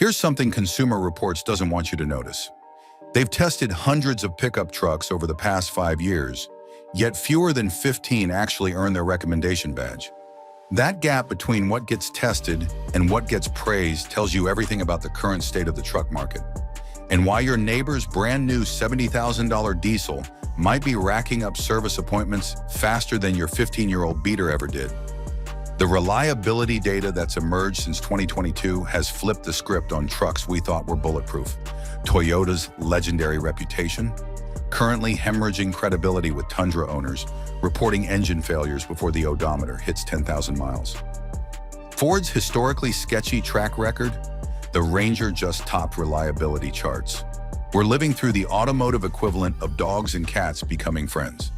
Here's something Consumer Reports doesn't want you to notice. They've tested hundreds of pickup trucks over the past 5 years, yet fewer than 15 actually earn their recommendation badge. That gap between what gets tested and what gets praised tells you everything about the current state of the truck market, and why your neighbor's brand new $70,000 diesel might be racking up service appointments faster than your 15-year-old beater ever did. The reliability data that's emerged since 2022 has flipped the script on trucks we thought were bulletproof. Toyota's legendary reputation, currently hemorrhaging credibility with Tundra owners, reporting engine failures before the odometer hits 10,000 miles. Ford's historically sketchy track record, the Ranger just topped reliability charts. We're living through the automotive equivalent of dogs and cats becoming friends.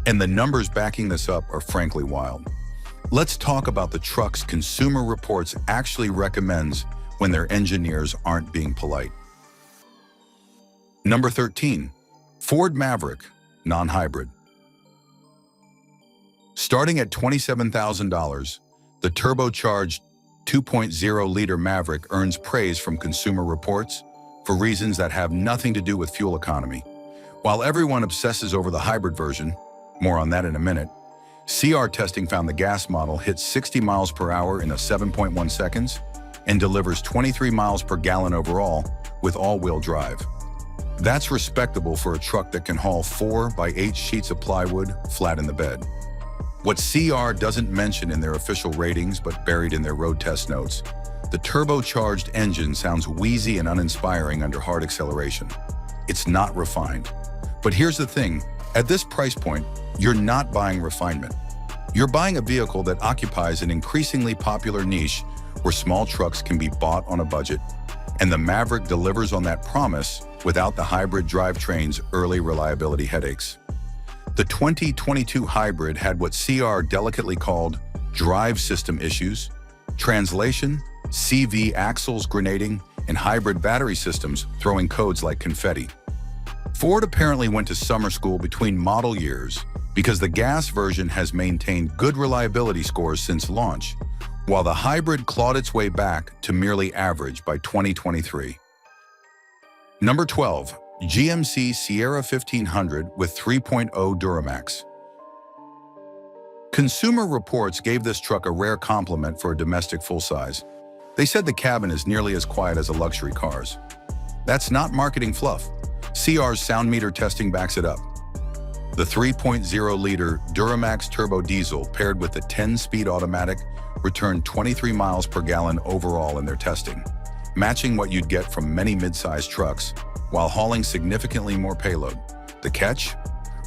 And the numbers backing this up are frankly wild. Let's talk about the trucks Consumer Reports actually recommends when their engineers aren't being polite. Number 13, Ford Maverick, non-hybrid. Starting at $27,000, the turbocharged 2.0-liter Maverick earns praise from Consumer Reports for reasons that have nothing to do with fuel economy. While everyone obsesses over the hybrid version, more on that in a minute, CR testing found the gas model hits 60 miles per hour in 7.1 seconds and delivers 23 miles per gallon overall with all-wheel drive. That's respectable for a truck that can haul 4 by 8 sheets of plywood flat in the bed. What CR doesn't mention in their official ratings but buried in their road test notes, the turbocharged engine sounds wheezy and uninspiring under hard acceleration. It's not refined. But here's the thing, at this price point, you're not buying refinement. You're buying a vehicle that occupies an increasingly popular niche where small trucks can be bought on a budget, and the Maverick delivers on that promise without the hybrid drivetrain's early reliability headaches. The 2022 hybrid had what CR delicately called drive system issues, translation, CV axles grenading, and hybrid battery systems throwing codes like confetti. Ford apparently went to summer school between model years because the gas version has maintained good reliability scores since launch, while the hybrid clawed its way back to merely average by 2023. Number 12, GMC Sierra 1500 with 3.0 Duramax. Consumer Reports gave this truck a rare compliment for a domestic full-size. They said the cabin is nearly as quiet as a luxury car's. That's not marketing fluff. CR's sound meter testing backs it up. The 3.0-liter Duramax turbo diesel paired with the 10-speed automatic returned 23 miles per gallon overall in their testing, matching what you'd get from many mid-sized trucks while hauling significantly more payload. The catch?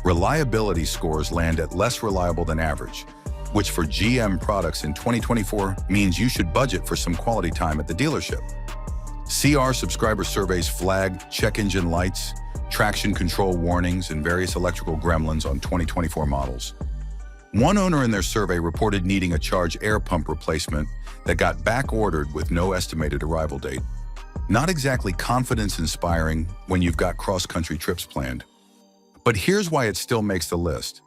Reliability scores land at less reliable than average, which for GM products in 2024 means you should budget for some quality time at the dealership. CR subscriber surveys flag check engine lights, traction control warnings, and various electrical gremlins on 2024 models. One owner in their survey reported needing a charge air pump replacement that got back-ordered with no estimated arrival date. Not exactly confidence-inspiring when you've got cross-country trips planned. But here's why it still makes the list.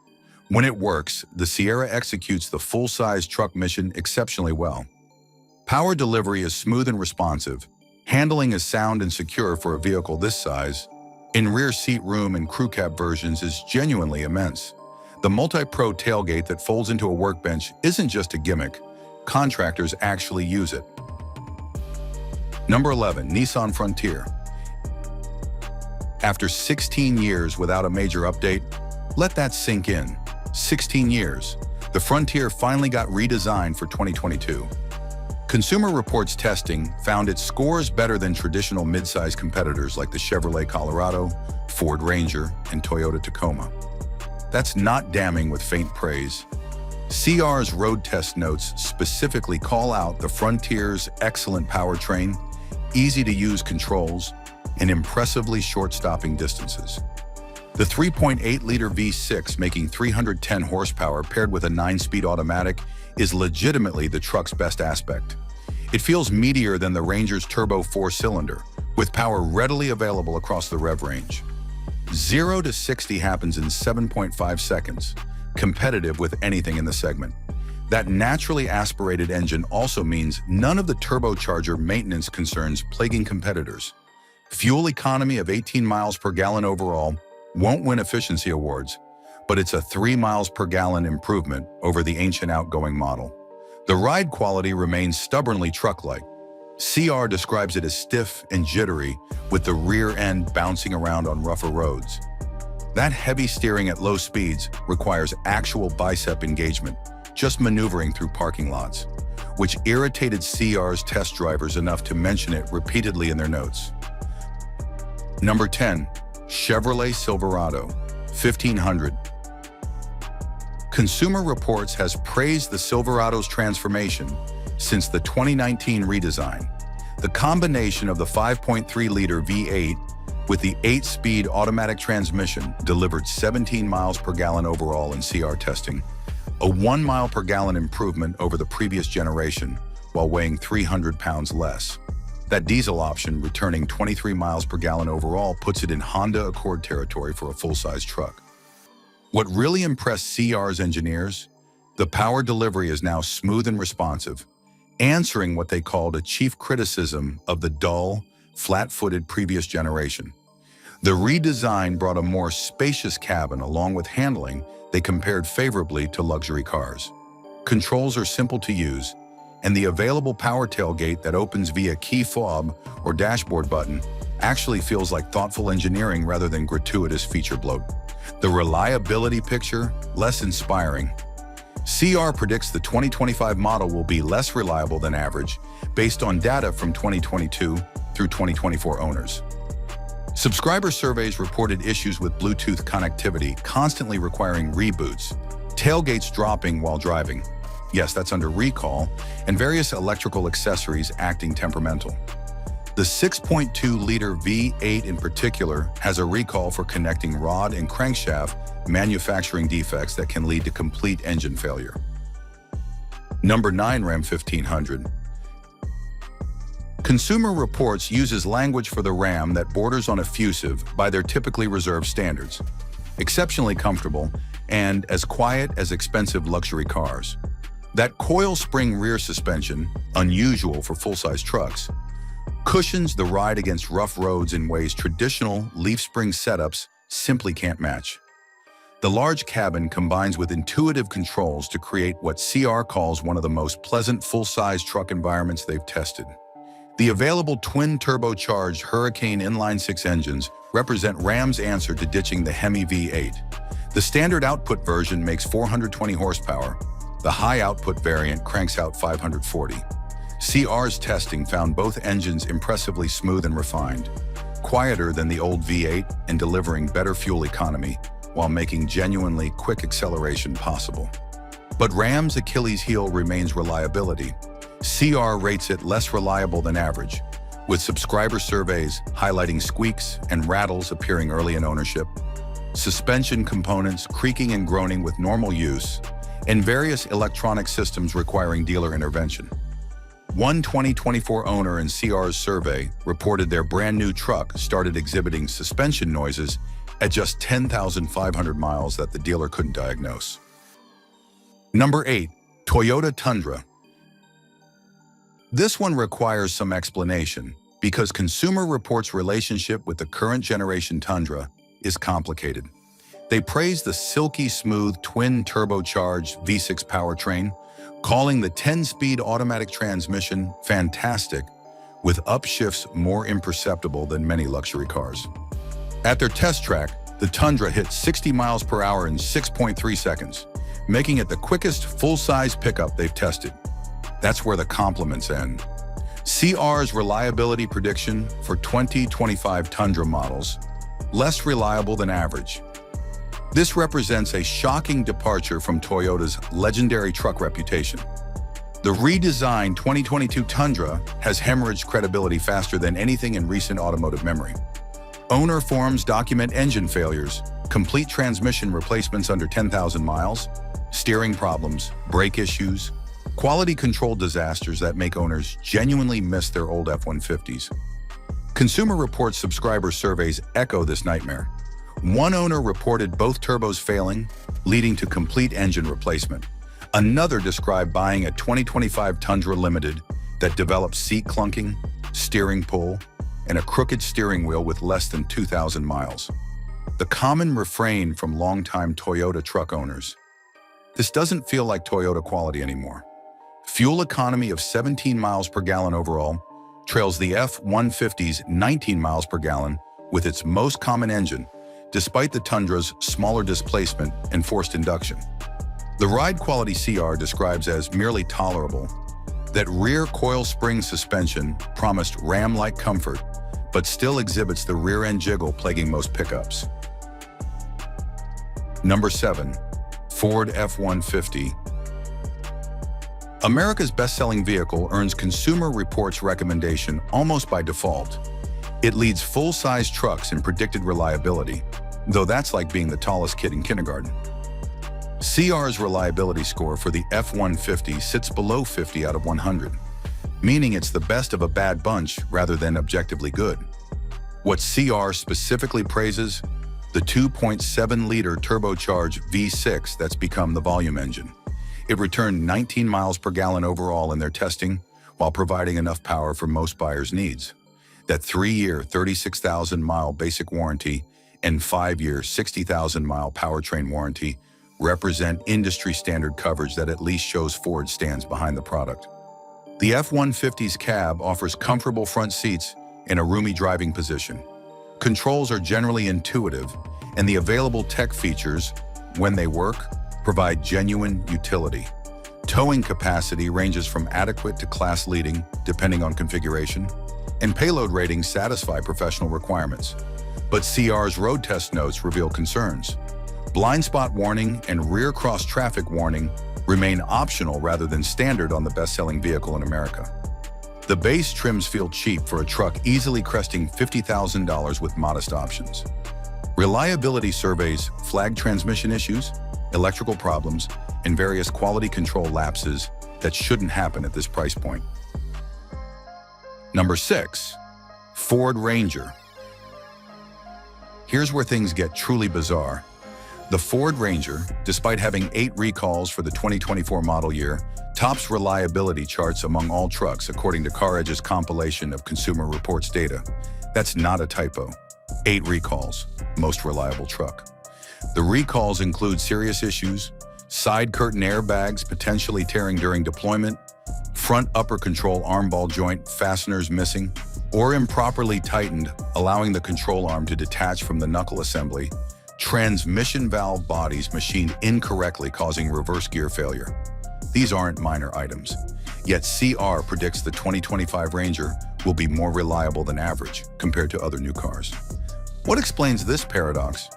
When it works, the Sierra executes the full-size truck mission exceptionally well. Power delivery is smooth and responsive. Handling is sound and secure for a vehicle this size. In rear seat room and crew cab versions is genuinely immense. The multi-pro tailgate that folds into a workbench isn't just a gimmick. Contractors actually use it. Number 11, Nissan Frontier. After 16 years without a major update, let that sink in. 16 years. The Frontier finally got redesigned for 2022. Consumer Reports testing found it scores better than traditional mid-size competitors like the Chevrolet Colorado, Ford Ranger, and Toyota Tacoma. That's not damning with faint praise. CR's road test notes specifically call out the Frontier's excellent powertrain, easy-to-use controls, and impressively short stopping distances. The 3.8-liter V6 making 310 horsepower paired with a 9-speed automatic is legitimately the truck's best aspect. It feels meatier than the Ranger's turbo 4-cylinder, with power readily available across the rev range. 0 to 60 happens in 7.5 seconds, competitive with anything in the segment. That naturally aspirated engine also means none of the turbocharger maintenance concerns plaguing competitors. Fuel economy of 18 miles per gallon overall won't win efficiency awards, but it's a 3 miles per gallon improvement over the ancient outgoing model. The ride quality remains stubbornly truck-like. CR describes it as stiff and jittery, with the rear end bouncing around on rougher roads. That heavy steering at low speeds requires actual bicep engagement, just maneuvering through parking lots, which irritated CR's test drivers enough to mention it repeatedly in their notes. Number 10. Chevrolet Silverado 1500. Consumer Reports has praised the Silverado's transformation since the 2019 redesign. The combination of the 5.3-liter V8 with the 8-speed automatic transmission delivered 17 miles per gallon overall in CR testing, a 1 mile per gallon improvement over the previous generation while weighing 300 pounds less. That diesel option, returning 23 miles per gallon overall, puts it in Honda Accord territory for a full-size truck. What really impressed CR's engineers? The power delivery is now smooth and responsive, answering what they called a chief criticism of the dull, flat-footed previous generation. The redesign brought a more spacious cabin along with handling they compared favorably to luxury cars. Controls are simple to use, and the available power tailgate that opens via key fob or dashboard button actually feels like thoughtful engineering rather than gratuitous feature bloat. The reliability picture, less inspiring. CR predicts the 2025 model will be less reliable than average based on data from 2022 through 2024 owners. Subscriber surveys reported issues with Bluetooth connectivity constantly requiring reboots, tailgates dropping while driving. Yes, that's under recall, and various electrical accessories acting temperamental. The 6.2-liter V8 in particular has a recall for connecting rod and crankshaft manufacturing defects that can lead to complete engine failure. Number 9. Ram 1500. Consumer Reports uses language for the Ram that borders on effusive by their typically reserved standards. Exceptionally comfortable and as quiet as expensive luxury cars. That coil spring rear suspension, unusual for full-size trucks, cushions the ride against rough roads in ways traditional leaf spring setups simply can't match. The large cabin combines with intuitive controls to create what CR calls one of the most pleasant full-size truck environments they've tested. The available twin-turbocharged Hurricane inline-six engines represent Ram's answer to ditching the Hemi V8. The standard output version makes 420 horsepower. The high-output variant cranks out 540. CR's testing found both engines impressively smooth and refined, quieter than the old V8 and delivering better fuel economy while making genuinely quick acceleration possible. But Ram's Achilles heel remains reliability. CR rates it less reliable than average, with subscriber surveys highlighting squeaks and rattles appearing early in ownership, suspension components creaking and groaning with normal use, and various electronic systems requiring dealer intervention. One 2024 owner in CR's survey reported their brand new truck started exhibiting suspension noises at just 10,500 miles that the dealer couldn't diagnose. Number 8. Toyota Tundra. This one requires some explanation because Consumer Reports' relationship with the current generation Tundra is complicated. They praise the silky smooth twin-turbocharged V6 powertrain, calling the 10-speed automatic transmission fantastic, with upshifts more imperceptible than many luxury cars. At their test track, the Tundra hit 60 miles per hour in 6.3 seconds, making it the quickest full-size pickup they've tested. That's where the compliments end. CR's reliability prediction for 2025 Tundra models, less reliable than average. This represents a shocking departure from Toyota's legendary truck reputation. The redesigned 2022 Tundra has hemorrhaged credibility faster than anything in recent automotive memory. Owner forums document engine failures, complete transmission replacements under 10,000 miles, steering problems, brake issues, quality control disasters that make owners genuinely miss their old F-150s. Consumer Reports subscriber surveys echo this nightmare. One owner reported both turbos failing, leading to complete engine replacement. Another described buying a 2025 Tundra Limited that developed seat clunking, steering pull, and a crooked steering wheel with less than 2,000 miles. The common refrain from longtime Toyota truck owners: "This doesn't feel like Toyota quality anymore." Fuel economy of 17 miles per gallon overall trails the F-150's 19 miles per gallon with its most common engine, despite the Tundra's smaller displacement and forced induction. The ride quality CR describes as merely tolerable that rear coil spring suspension promised Ram-like comfort, but still exhibits the rear-end jiggle plaguing most pickups. Number 7. Ford F-150. America's best-selling vehicle earns Consumer Reports recommendation almost by default. It leads full-size trucks in predicted reliability, though that's like being the tallest kid in kindergarten. CR's reliability score for the F-150 sits below 50 out of 100, meaning it's the best of a bad bunch rather than objectively good. What CR specifically praises? The 2.7-liter turbocharged V6 that's become the volume engine. It returned 19 miles per gallon overall in their testing, while providing enough power for most buyers' needs. That 3-year, 36,000-mile basic warranty and 5-year, 60,000-mile powertrain warranty represent industry-standard coverage that at least shows Ford stands behind the product. The F-150's cab offers comfortable front seats in a roomy driving position. Controls are generally intuitive, and the available tech features, when they work, provide genuine utility. Towing capacity ranges from adequate to class-leading, depending on configuration, and payload ratings satisfy professional requirements. But CR's road test notes reveal concerns. Blind spot warning and rear cross traffic warning remain optional rather than standard on the best-selling vehicle in America. The base trims feel cheap for a truck easily cresting $50,000 with modest options. Reliability surveys flag transmission issues, electrical problems, and various quality control lapses that shouldn't happen at this price point. Number 6. Ford Ranger. Here's where things get truly bizarre. The Ford Ranger, despite having 8 recalls for the 2024 model year, tops reliability charts among all trucks according to CarEdge's compilation of Consumer Reports data. That's not a typo. 8 recalls, most reliable truck. The recalls include serious issues: side curtain airbags potentially tearing during deployment, front upper control arm ball joint fasteners missing, or improperly tightened, allowing the control arm to detach from the knuckle assembly, transmission valve bodies machined incorrectly causing reverse gear failure. These aren't minor items. Yet CR predicts the 2025 Ranger will be more reliable than average compared to other new cars. What explains this paradox?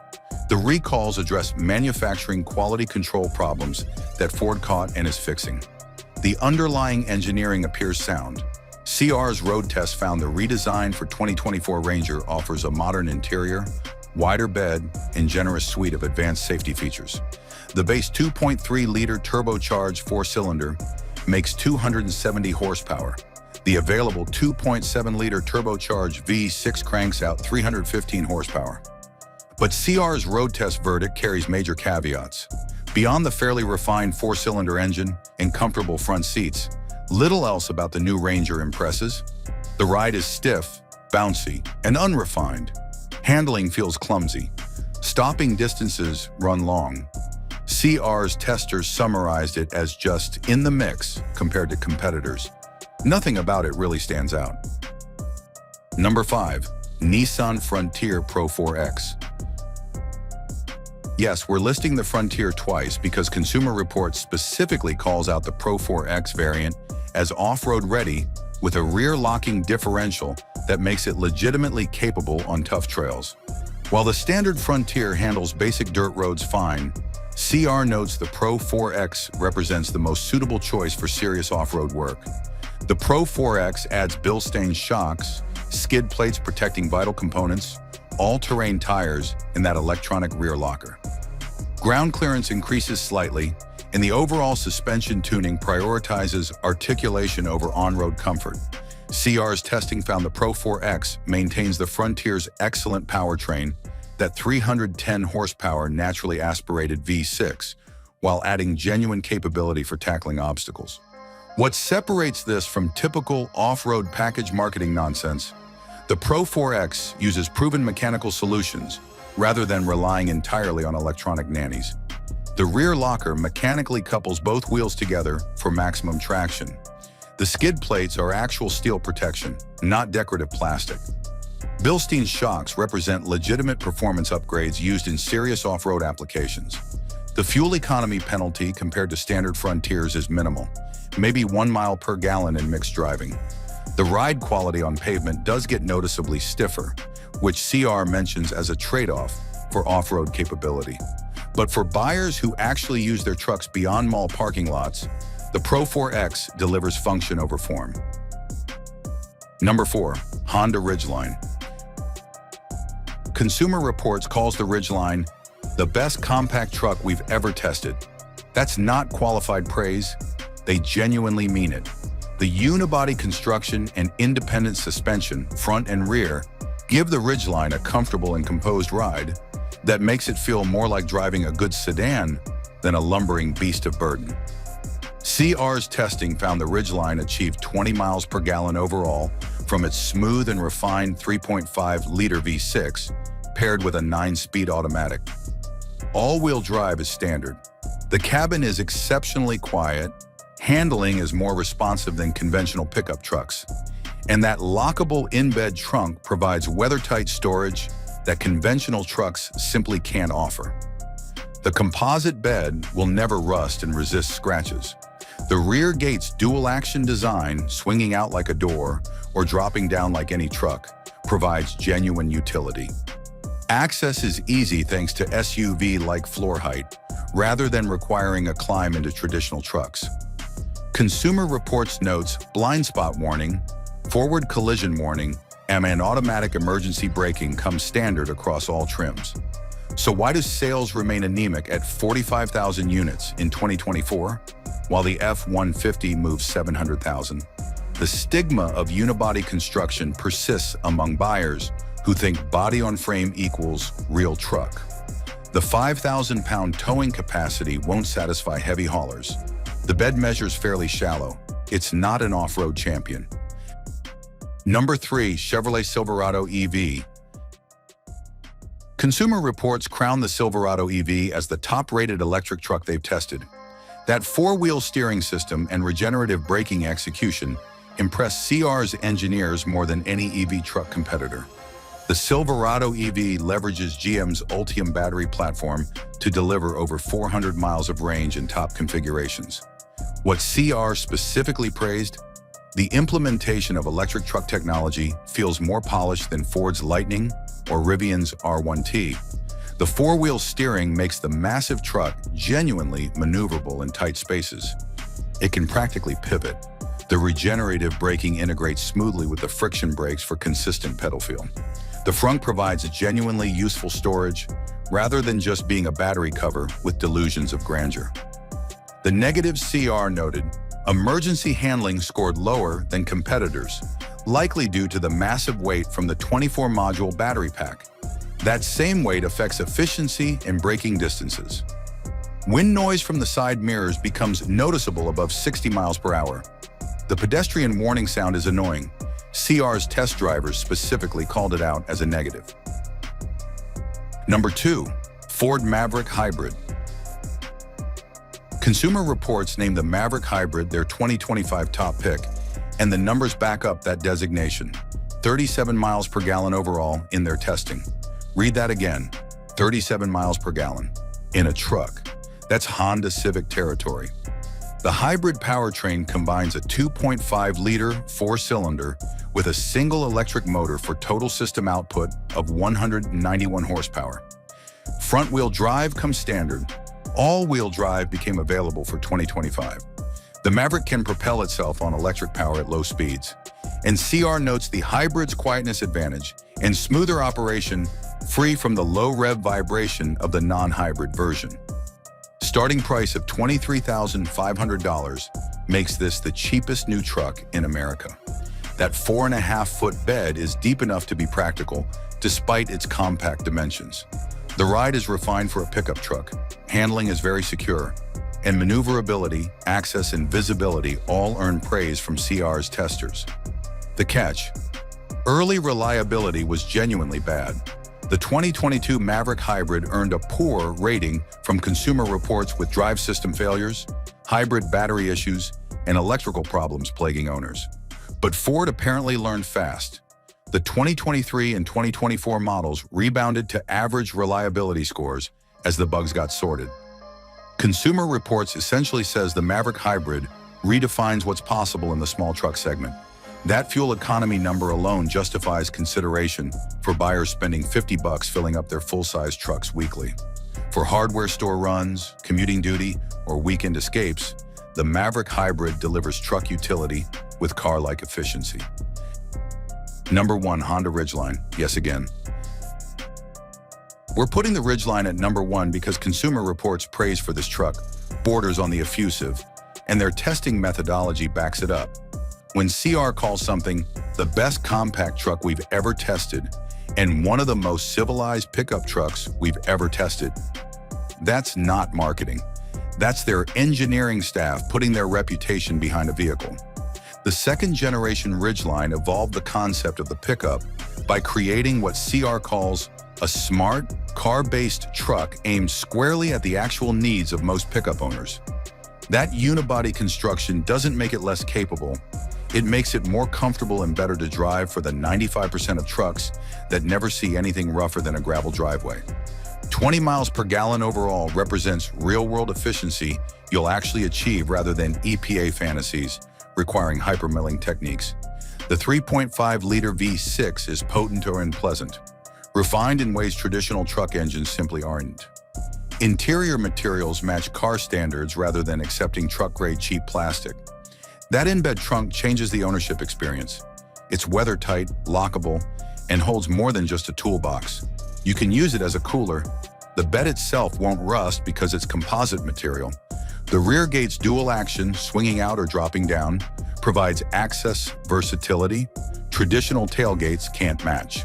The recalls address manufacturing quality control problems that Ford caught and is fixing. The underlying engineering appears sound. CR's road test found the redesign for 2024 Ranger offers a modern interior, wider bed, and generous suite of advanced safety features. The base 2.3-liter turbocharged 4-cylinder makes 270 horsepower. The available 2.7-liter turbocharged V6 cranks out 315 horsepower. But CR's road test verdict carries major caveats. Beyond the fairly refined 4-cylinder engine and comfortable front seats, little else about the new Ranger impresses. The ride is stiff, bouncy, and unrefined. Handling feels clumsy. Stopping distances run long. CR's testers summarized it as just in the mix compared to competitors. Nothing about it really stands out. Number 5. Nissan Frontier Pro 4X. Yes, we're listing the Frontier twice because Consumer Reports specifically calls out the Pro 4X variant as off-road ready with a rear-locking differential that makes it legitimately capable on tough trails. While the standard Frontier handles basic dirt roads fine, CR notes the Pro 4X represents the most suitable choice for serious off-road work. The Pro 4X adds Bilstein shocks, skid plates protecting vital components, all-terrain tires, and that electronic rear locker. Ground clearance increases slightly, and the overall suspension tuning prioritizes articulation over on-road comfort. CR's testing found the Pro 4X maintains the Frontier's excellent powertrain, that 310 horsepower naturally aspirated V6, while adding genuine capability for tackling obstacles. What separates this from typical off-road package marketing nonsense, the Pro 4X uses proven mechanical solutions rather than relying entirely on electronic nannies. The rear locker mechanically couples both wheels together for maximum traction. The skid plates are actual steel protection, not decorative plastic. Bilstein shocks represent legitimate performance upgrades used in serious off-road applications. The fuel economy penalty compared to standard Frontiers is minimal, maybe 1 mile per gallon in mixed driving. The ride quality on pavement does get noticeably stiffer, which CR mentions as a trade-off for off-road capability. But for buyers who actually use their trucks beyond mall parking lots, the Pro 4X delivers function over form. Number 4. Honda Ridgeline. Consumer Reports calls the Ridgeline the best compact truck we've ever tested. That's not qualified praise, they genuinely mean it. The unibody construction and independent suspension, front and rear, give the Ridgeline a comfortable and composed ride that makes it feel more like driving a good sedan than a lumbering beast of burden. CR's testing found the Ridgeline achieved 20 miles per gallon overall from its smooth and refined 3.5-liter V6 paired with a 9-speed automatic. All-wheel drive is standard. The cabin is exceptionally quiet, handling is more responsive than conventional pickup trucks, and that lockable in-bed trunk provides weather-tight storage that conventional trucks simply can't offer. The composite bed will never rust and resist scratches. The rear gate's dual-action design, swinging out like a door or dropping down like any truck, provides genuine utility. Access is easy thanks to SUV-like floor height, rather than requiring a climb into traditional trucks. Consumer Reports notes blind spot warning, forward collision warning, and an automatic emergency braking come standard across all trims. So why does sales remain anemic at 45,000 units in 2024, while the F-150 moves 700,000? The stigma of unibody construction persists among buyers who think body-on-frame equals real truck. The 5,000-pound towing capacity won't satisfy heavy haulers. The bed measures fairly shallow. It's not an off-road champion. Number 3. Chevrolet Silverado EV. Consumer Reports crown the Silverado EV as the top-rated electric truck they've tested. That four-wheel steering system and regenerative braking execution impress CR's engineers more than any EV truck competitor. The Silverado EV leverages GM's Ultium battery platform to deliver over 400 miles of range in top configurations. What CR specifically praised? The implementation of electric truck technology feels more polished than Ford's Lightning or Rivian's R1T. The four-wheel steering makes the massive truck genuinely maneuverable in tight spaces. It can practically pivot. The regenerative braking integrates smoothly with the friction brakes for consistent pedal feel. The front provides a genuinely useful storage, rather than just being a battery cover with delusions of grandeur. The negative CR noted, emergency handling scored lower than competitors, likely due to the massive weight from the 24-module battery pack. That same weight affects efficiency and braking distances. Wind noise from the side mirrors becomes noticeable above 60 miles per hour. The pedestrian warning sound is annoying. CR's test drivers specifically called it out as a negative. Number 2. Ford Maverick Hybrid. Consumer Reports named the Maverick Hybrid their 2025 top pick, and the numbers back up that designation. 37 miles per gallon overall in their testing. Read that again, 37 miles per gallon in a truck. That's Honda Civic territory. The hybrid powertrain combines a 2.5-liter four-cylinder with a single electric motor for total system output of 191 horsepower. Front-wheel drive comes standard. All-wheel drive became available for 2025. The Maverick can propel itself on electric power at low speeds. And CR notes the hybrid's quietness advantage and smoother operation, free from the low rev vibration of the non-hybrid version. Starting price of $23,500 makes this the cheapest new truck in America. That 4.5-foot bed is deep enough to be practical, despite its compact dimensions. The ride is refined for a pickup truck. Handling is very secure, and maneuverability, access, and visibility all earn praise from CR's testers. The catch: early reliability was genuinely bad. The 2022 Maverick Hybrid earned a poor rating from Consumer Reports with drive system failures, hybrid battery issues, and electrical problems plaguing owners. But Ford apparently learned fast. The 2023 and 2024 models rebounded to average reliability scores as the bugs got sorted. Consumer Reports essentially says the Maverick Hybrid redefines what's possible in the small truck segment. That fuel economy number alone justifies consideration for buyers spending $50 filling up their full-size trucks weekly. For hardware store runs, commuting duty, or weekend escapes, the Maverick Hybrid delivers truck utility with car-like efficiency. Number 1, Honda Ridgeline. Yes, again. We're putting the Ridgeline at number 1 because Consumer Reports' praise for this truck borders on the effusive, and their testing methodology backs it up. When CR calls something the best compact truck we've ever tested and one of the most civilized pickup trucks we've ever tested, that's not marketing. That's their engineering staff putting their reputation behind a vehicle. The second-generation Ridgeline evolved the concept of the pickup by creating what CR calls a smart, car-based truck aimed squarely at the actual needs of most pickup owners. That unibody construction doesn't make it less capable. It makes it more comfortable and better to drive for the 95% of trucks that never see anything rougher than a gravel driveway. 20 miles per gallon overall represents real-world efficiency you'll actually achieve rather than EPA fantasies requiring hypermilling techniques. The 3.5-liter V6 is potent and pleasant, refined in ways traditional truck engines simply aren't. Interior materials match car standards rather than accepting truck-grade cheap plastic. That in-bed trunk changes the ownership experience. It's weather-tight, lockable, and holds more than just a toolbox. You can use it as a cooler. The bed itself won't rust because it's composite material. The rear gate's dual action, swinging out or dropping down, provides access versatility traditional tailgates can't match.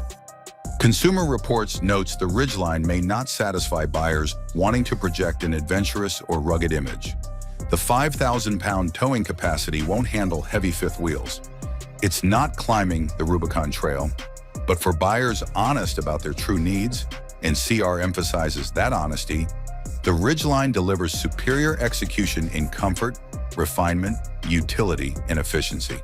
Consumer Reports notes the Ridgeline may not satisfy buyers wanting to project an adventurous or rugged image. The 5,000-pound towing capacity won't handle heavy fifth wheels. It's not climbing the Rubicon Trail, but for buyers honest about their true needs, and CR emphasizes that honesty, the Ridgeline delivers superior execution in comfort, refinement, utility, and efficiency.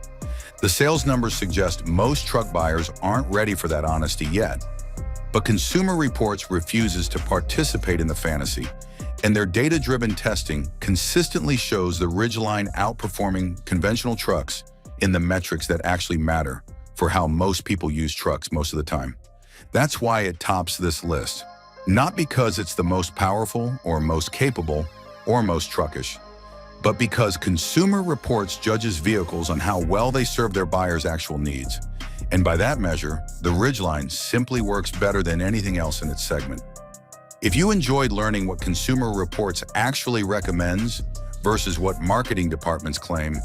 The sales numbers suggest most truck buyers aren't ready for that honesty yet, but Consumer Reports refuses to participate in the fantasy, and their data-driven testing consistently shows the Ridgeline outperforming conventional trucks in the metrics that actually matter for how most people use trucks most of the time. That's why it tops this list. Not because it's the most powerful or most capable or most truckish, but because Consumer Reports judges vehicles on how well they serve their buyers' actual needs. And by that measure, the Ridgeline simply works better than anything else in its segment. If you enjoyed learning what Consumer Reports actually recommends versus what marketing departments claim,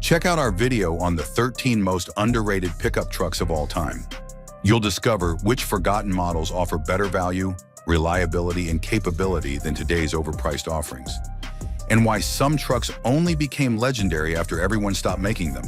check out our video on the 13 most underrated pickup trucks of all time. You'll discover which forgotten models offer better value, reliability, and capability than today's overpriced offerings, and why some trucks only became legendary after everyone stopped making them.